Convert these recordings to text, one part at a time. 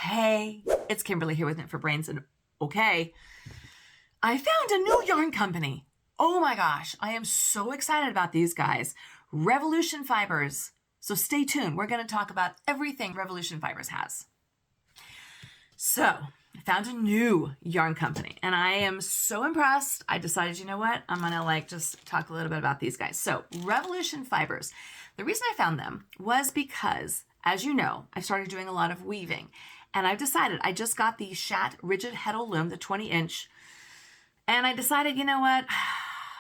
Hey, it's Kimberly here with Knit for Brains, and okay, I found a new yarn company. Oh my gosh, I am so excited about these guys. Revolution Fibers. So stay tuned. We're going to talk about everything Revolution Fibers has. So I found a new yarn company and I am so impressed. I decided, you know what? I'm going to just talk a little bit about these guys. So Revolution Fibers. The reason I found them was because, as you know, I started doing a lot of weaving. And I've decided, I just got the Shat Rigid Heddle Loom, the 20-inch. And I decided, you know what?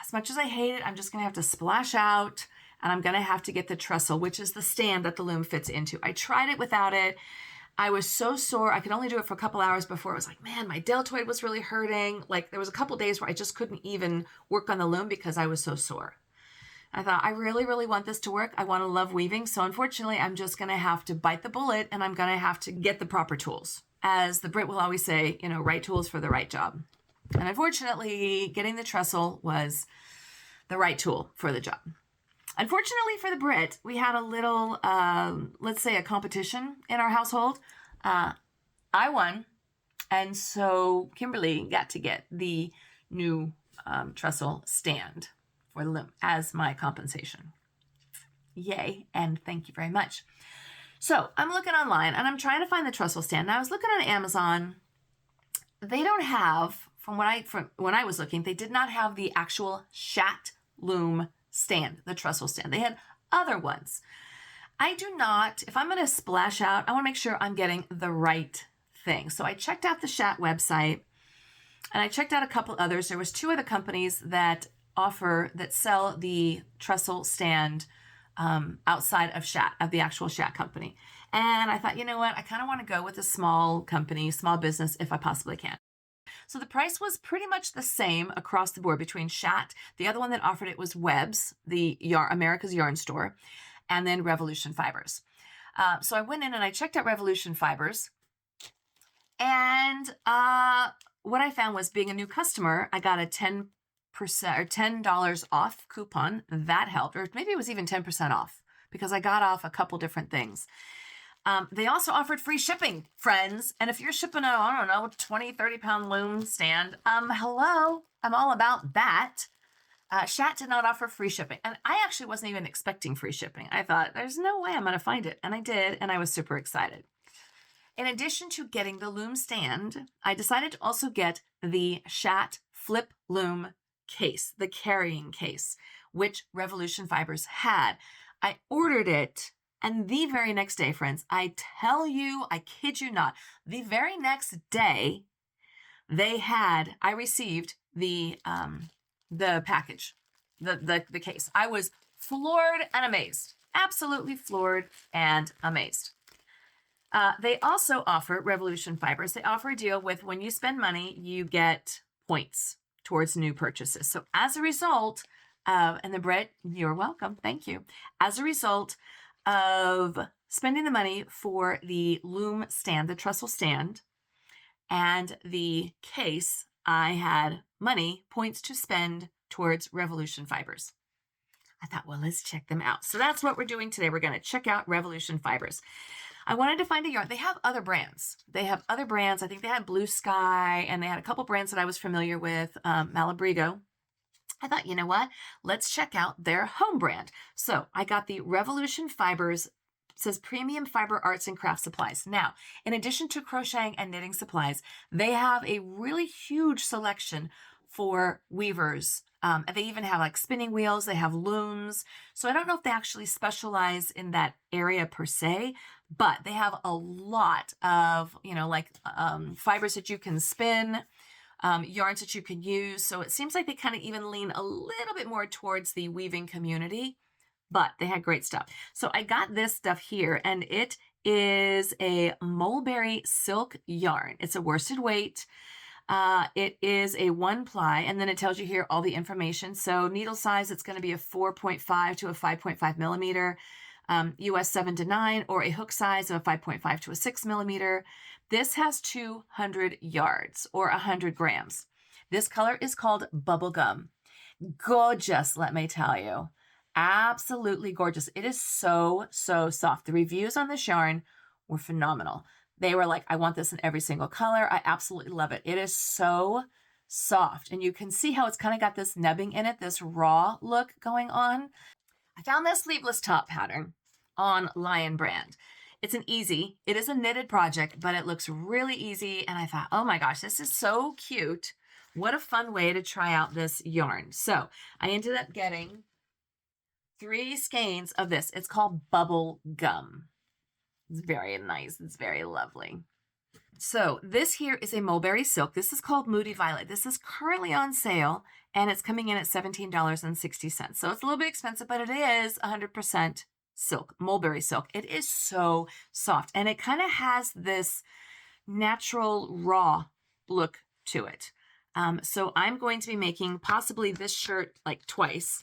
As much as I hate it, I'm just going to have to splash out. And I'm going to have to get the trestle, which is the stand that the loom fits into. I tried it without it. I was so sore. I could only do it for a couple hours before it was like, man, my deltoid was really hurting. Like there was a couple days where I just couldn't even work on the loom because I was so sore. I thought, I really, really want this to work. I want to love weaving. So unfortunately, I'm just going to have to bite the bullet and I'm going to have to get the proper tools. As the Brit will always say, you know, right tools for the right job. And unfortunately, getting the trestle was the right tool for the job. Unfortunately for the Brit, we had a little, let's say a competition in our household. I won. And so Kimberly got to get the new trestle stand for the loom as my compensation. Yay, and thank you very much. So I'm looking online and I'm trying to find the trestle stand. Now I was looking on Amazon. They don't have, from when I was looking, they did not have the actual Shat loom stand, the trestle stand. They had other ones. I do not, if I'm going to splash out, I want to make sure I'm getting the right thing. So I checked out the Shat website and I checked out a couple others. There was two other companies that sell the trestle stand outside of Shat, of the actual Shat company. And I thought, you know what? I kind of want to go with a small company, small business, if I possibly can. So the price was pretty much the same across the board between Shat. The other one that offered it was Webb's, the America's Yarn Store, and then Revolution Fibers. So I went in and I checked out Revolution Fibers. And what I found was, being a new customer, I got a 10% or $10 off coupon. That helped, or maybe it was even 10% off because I got off a couple different things. They also offered free shipping, friends. And if you're shipping a, I don't know, 20, 30 pound loom stand, hello, I'm all about that. Shat did not offer free shipping. And I actually wasn't even expecting free shipping. I thought, there's no way I'm going to find it. And I did, and I was super excited. In addition to getting the loom stand, I decided to also get the Shat Flip Loom case, the carrying case, which Revolution Fibers had. I ordered it. And the very next day, friends, I tell you, I kid you not, the very next day, I received the package, the case. I was floored and amazed, absolutely floored and amazed. They also offer, Revolution Fibers, they offer a deal with, when you spend money, you get points towards new purchases. So as a result of, and the Brit, you're welcome, thank you. As a result of spending the money for the loom stand, the trestle stand, and the case, I had points to spend towards Revolution Fibers. I thought, well, let's check them out. So that's what we're doing today. We're going to check out Revolution Fibers. I wanted to find a yarn. They have other brands. I think they had Blue Sky, and they had a couple brands that I was familiar with, Malabrigo. I thought, you know what? Let's check out their home brand. So I got the Revolution Fibers, it says Premium Fiber Arts and Craft Supplies. Now, in addition to crocheting and knitting supplies, they have a really huge selection for weavers. They even have like spinning wheels. They have looms. So I don't know if they actually specialize in that area per se, but they have a lot of, fibers that you can spin, yarns that you can use. So it seems like they kind of even lean a little bit more towards the weaving community, but they had great stuff. So I got this stuff here, and it is a mulberry silk yarn. It's a worsted weight. It is a 1-ply, and then it tells you here all the information. So needle size, it's going to be a 4.5 to a 5.5 millimeter, US 7 to 9, or a hook size of a 5.5 to a 6 millimeter. This has 200 yards or 100 grams. This color is called Bubblegum. Gorgeous, let me tell you. Absolutely gorgeous. It is so, so soft. The reviews on this yarn were phenomenal. They were like, I want this in every single color. I absolutely love it. It is so soft. And you can see how it's kind of got this nebbing in it, this raw look going on. I found this sleeveless top pattern on Lion Brand. It is a knitted project, but it looks really easy. And I thought, oh my gosh, this is so cute. What a fun way to try out this yarn. So I ended up getting 3 skeins of this. It's called Bubble Gum. It's very nice. It's very lovely. So this here is a mulberry silk. This is called Moody Violet. This is currently on sale and it's coming in at $17.60. So it's a little bit expensive, but it is 100% silk, mulberry silk. It is so soft and it kind of has this natural raw look to it. So I'm going to be making possibly this shirt like twice,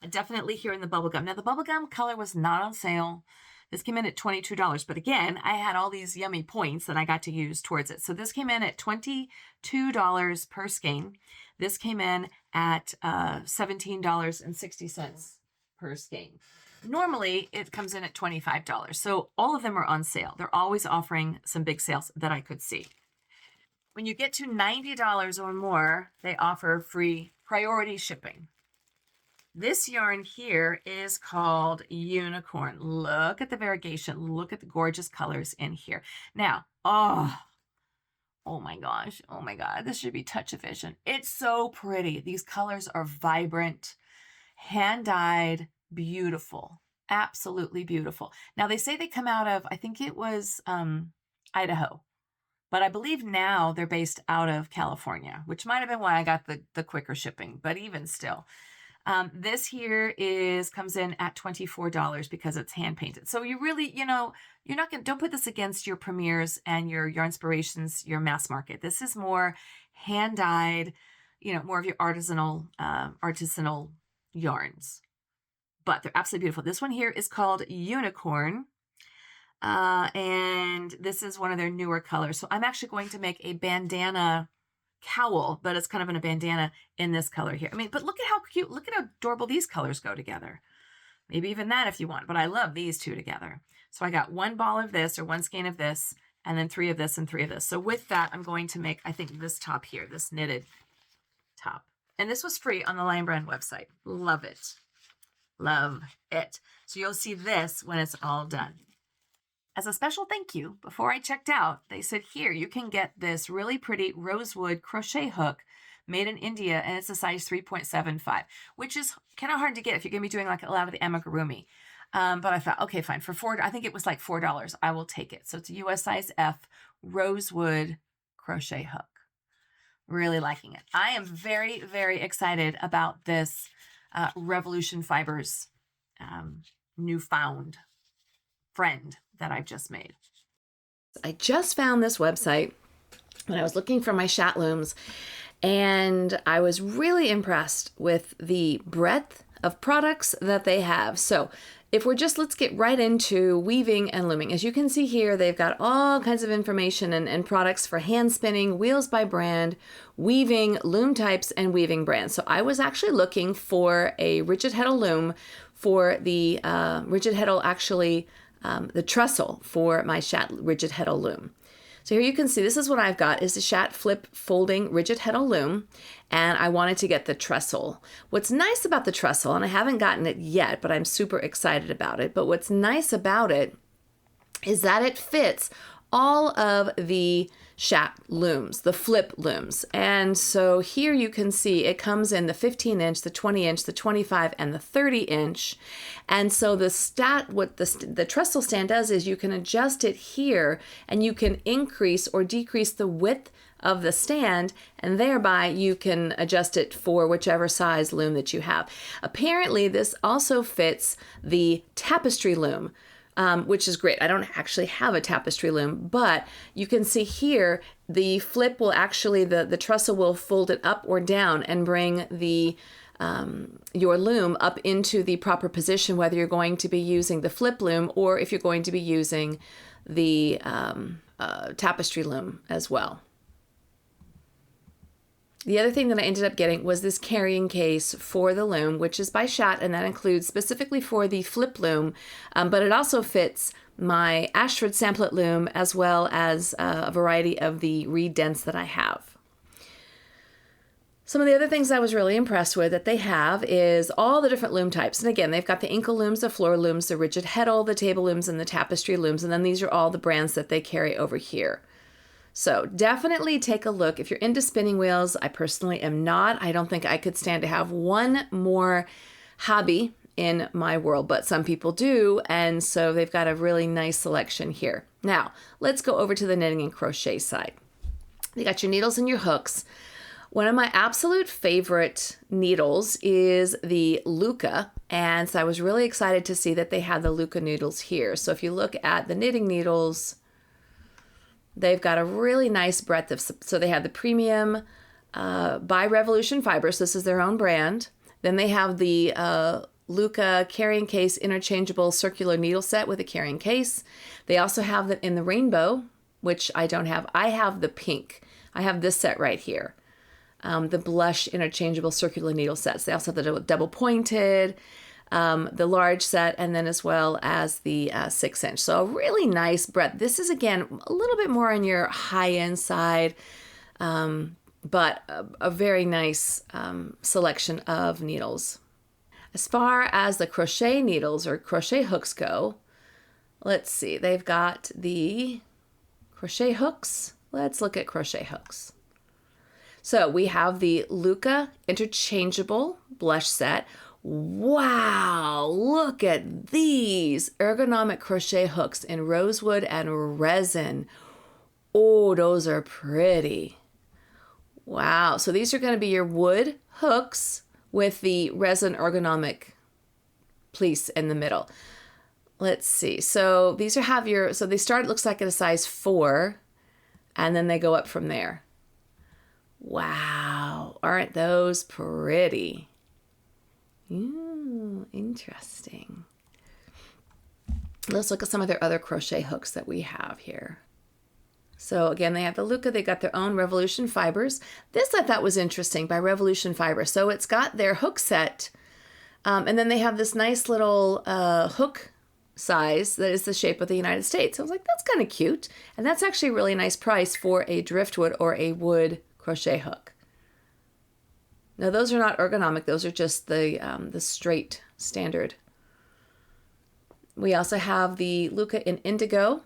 definitely here in the bubblegum. Now the bubblegum color was not on sale. This came in at $22, but again, I had all these yummy points that I got to use towards it. So this came in at $22 per skein. This came in at $17.60 per skein. Normally, it comes in at $25. So all of them are on sale. They're always offering some big sales that I could see. When you get to $90 or more, they offer free priority shipping. This yarn here is called Unicorn. Look at the variegation. Look at the gorgeous colors in here. Now, oh my gosh. Oh my God. This should be touch of vision. It's so pretty. These colors are vibrant, hand-dyed, beautiful. Absolutely beautiful. Now, they say they come out of, I think it was Idaho. But I believe now they're based out of California, which might have been why I got the quicker shipping. But even still. This here comes in at $24 because it's hand painted. So you really, don't put this against your Premiers and your Yarnspirations, your mass market. This is more hand dyed, more of your artisanal yarns, but they're absolutely beautiful. This one here is called Unicorn. And this is one of their newer colors. So I'm actually going to make a bandana cowl, but it's kind of in a bandana in this color here. I mean, but look at how cute, look at how adorable these colors go together. Maybe even that if you want, but I love these two together. So I got 1 ball of this or 1 skein of this, and then 3 of this and 3 of this. So with that, I'm going to make, I think, this top here, this knitted top. And this was free on the Lion Brand website. Love it. Love it. So you'll see this when it's all done. As a special thank you, before I checked out, they said, here, you can get this really pretty rosewood crochet hook made in India, and it's a size 3.75, which is kind of hard to get if you're going to be doing like a lot of the amigurumi. But I thought, okay, fine. For I think it was like $4. I will take it. So it's a US size F rosewood crochet hook. Really liking it. I am very, very excited about this Revolution Fibers newfound friend that I've just made. I just found this website when I was looking for my chat looms, and I was really impressed with the breadth of products that they have. So if let's get right into weaving and looming. As you can see here, they've got all kinds of information and products for hand spinning, wheels by brand, weaving, loom types, and weaving brands. So I was actually looking for a rigid heddle loom for the rigid heddle, the trestle for my Chat rigid heddle loom. So here you can see, this is what I've got, is the Chat Flip Folding Rigid Heddle Loom, and I wanted to get the trestle. What's nice about the trestle, and I haven't gotten it yet, but I'm super excited about it, but what's nice about it is that it fits all of the Chat looms, the flip looms. And so here you can see it comes in the 15 inch, the 20 inch, the 25, and the 30 inch. And so what the trestle stand does is you can adjust it here, and you can increase or decrease the width of the stand, and thereby you can adjust it for whichever size loom that you have. Apparently this also fits the tapestry loom, which is great. I don't actually have a tapestry loom, but you can see here the flip will actually, the trestle will fold it up or down and bring your loom up into the proper position, whether you're going to be using the flip loom or if you're going to be using the tapestry loom as well. The other thing that I ended up getting was this carrying case for the loom, which is by Chat, and that includes specifically for the flip loom, but it also fits my Ashford samplet loom, as well as a variety of the reed dents that I have. Some of the other things I was really impressed with that they have is all the different loom types. And again, they've got the inkle looms, the floor looms, the rigid heddle, the table looms, and the tapestry looms. And then these are all the brands that they carry over here. So definitely take a look. If you're into spinning wheels, I personally am not. I don't think I could stand to have one more hobby in my world, but some people do. And so they've got a really nice selection here. Now, let's go over to the knitting and crochet side. You got your needles and your hooks. One of my absolute favorite needles is the Luca, and so I was really excited to see that they had the Luca needles here. So if you look at the knitting needles, they've got a really nice breadth of, so they have the premium by Revolution Fibers. This is their own brand. Then they have the Luca carrying case interchangeable circular needle set with a carrying case. They also have them in the rainbow, which I don't have. I have the pink. I have this set right here. The blush interchangeable circular needle sets. They also have the double pointed, the large set, and then as well as the 6-inch. So a really nice breadth. This is, again, a little bit more on your high-end side, but a very nice selection of needles. As far as the crochet needles or crochet hooks go, let's see. They've got the crochet hooks. Let's look at crochet hooks. So we have the Luca interchangeable blush set. Wow, look at these ergonomic crochet hooks in rosewood and resin. Oh, those are pretty. Wow, so these are going to be your wood hooks with the resin ergonomic piece in the middle. Let's see. So these are so they start, it looks like, at a size 4, and then they go up from there. Wow, aren't those pretty? Ooh, interesting. Let's look at some of their other crochet hooks that we have here. So again, they have the Luca. They got their own Revolution Fibers. This I thought was interesting, by Revolution Fiber. So it's got their hook set, and then they have this nice little hook size that is the shape of the United States. So I was like, that's kind of cute. And that's actually a really nice price for a driftwood or a wood crochet hook. Now those are not ergonomic. Those are just the straight standard. We also have the Luca in indigo.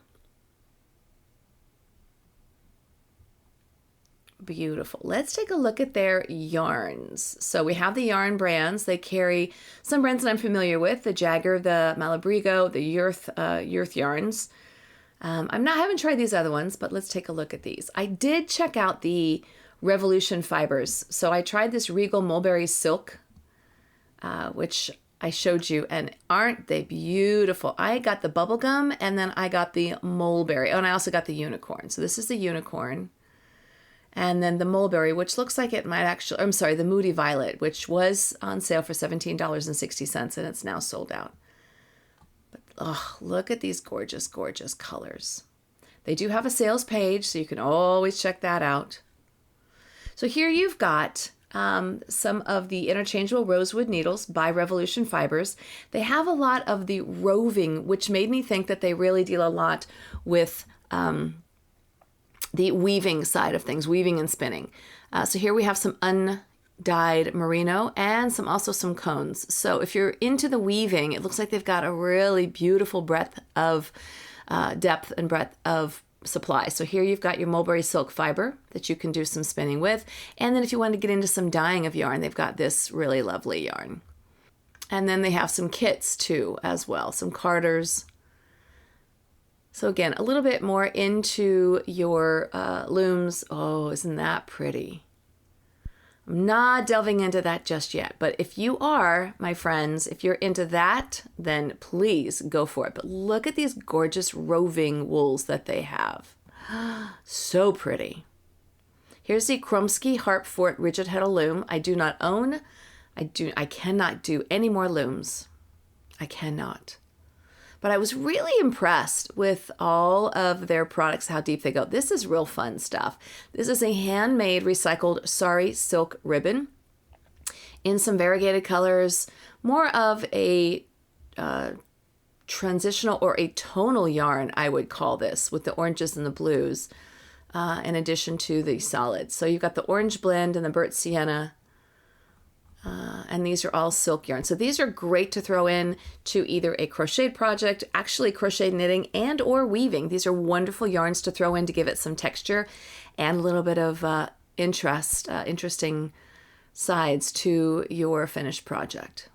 Beautiful. Let's take a look at their yarns. So we have the yarn brands. They carry some brands that I'm familiar with: the Jagger, the Malabrigo, the Yurth yarns. I haven't tried these other ones, but let's take a look at these. I did check out the Revolution Fibers. So I tried this Regal Mulberry Silk, which I showed you, and aren't they beautiful? I got the bubblegum, and then I got the mulberry. Oh, and I also got the unicorn. So this is the unicorn. And then the mulberry, which looks like it might actually, I'm sorry, the Moody Violet, which was on sale for $17.60, and it's now sold out. But oh, look at these gorgeous, gorgeous colors. They do have a sales page, so you can always check that out. So here you've got some of the interchangeable rosewood needles by Revolution Fibers. They have a lot of the roving, which made me think that they really deal a lot with the weaving side of things, weaving and spinning. So here we have some undyed merino and also some cones. So if you're into the weaving, it looks like they've got a really beautiful breadth of depth and breadth of supply. So here you've got your mulberry silk fiber that you can do some spinning with. And then if you want to get into some dyeing of yarn, they've got this really lovely yarn. And then they have some kits too as well, some carders. So again, a little bit more into your looms. Oh, isn't that pretty? I'm not delving into that just yet, but if you are, my friends, if you're into that, then please go for it. But look at these gorgeous roving wools that they have. So pretty. Here's the Kromsky Harpfort Rigid Heddle Loom. I do not own. I cannot do any more looms. I cannot. But I was really impressed with all of their products, how deep they go. This is real fun stuff. This is a handmade recycled sari silk ribbon in some variegated colors, more of a transitional or a tonal yarn, I would call this, with the oranges and the blues, in addition to the solids. So you've got the orange blend and the burnt sienna, and these are all silk yarn. So these are great to throw in to either a crochet project, actually crochet knitting and or weaving. These are wonderful yarns to throw in to give it some texture and a little bit of interesting sides to your finished project.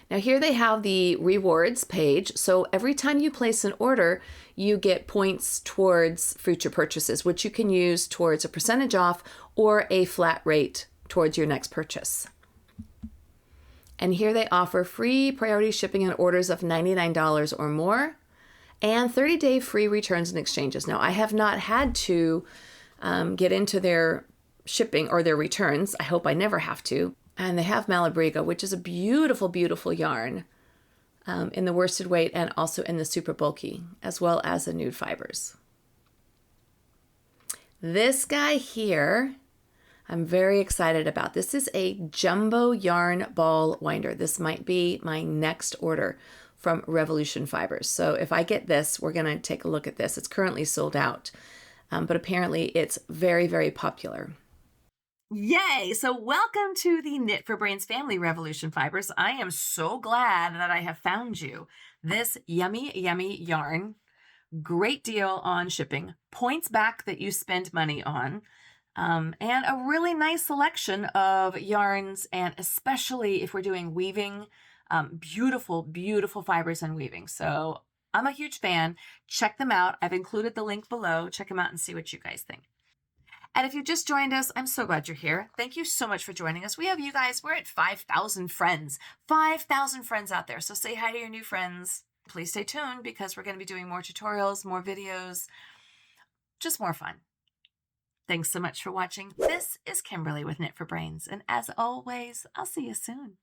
Now here they have the rewards page. So every time you place an order, you get points towards future purchases, which you can use towards a percentage off or a flat rate towards your next purchase. And here they offer free priority shipping on orders of $99 or more and 30-day free returns and exchanges. Now, I have not had to get into their shipping or their returns. I hope I never have to. And they have Malabrigo, which is a beautiful, beautiful yarn in the worsted weight and also in the super bulky, as well as the nude fibers. This guy here, I'm very excited about. This is a jumbo yarn ball winder. This might be my next order from Revolution Fibers. So if I get this, we're going to take a look at this. It's currently sold out, but apparently it's very, very popular. Yay! So welcome to the Knit for Brains family, Revolution Fibers. I am so glad that I have found you. This yummy, yummy yarn, great deal on shipping, points back that you spend money on, and a really nice selection of yarns, and especially if we're doing weaving, beautiful, beautiful fibers and weaving. So I'm a huge fan. Check them out. I've included the link below. Check them out and see what you guys think. And if you just joined us, I'm so glad you're here. Thank you so much for joining us. We have you guys. We're at 5,000 friends. 5,000 friends out there. So say hi to your new friends. Please stay tuned because we're going to be doing more tutorials, more videos, just more fun. Thanks so much for watching. This is Kimberly with Knit for Brains. And as always, I'll see you soon.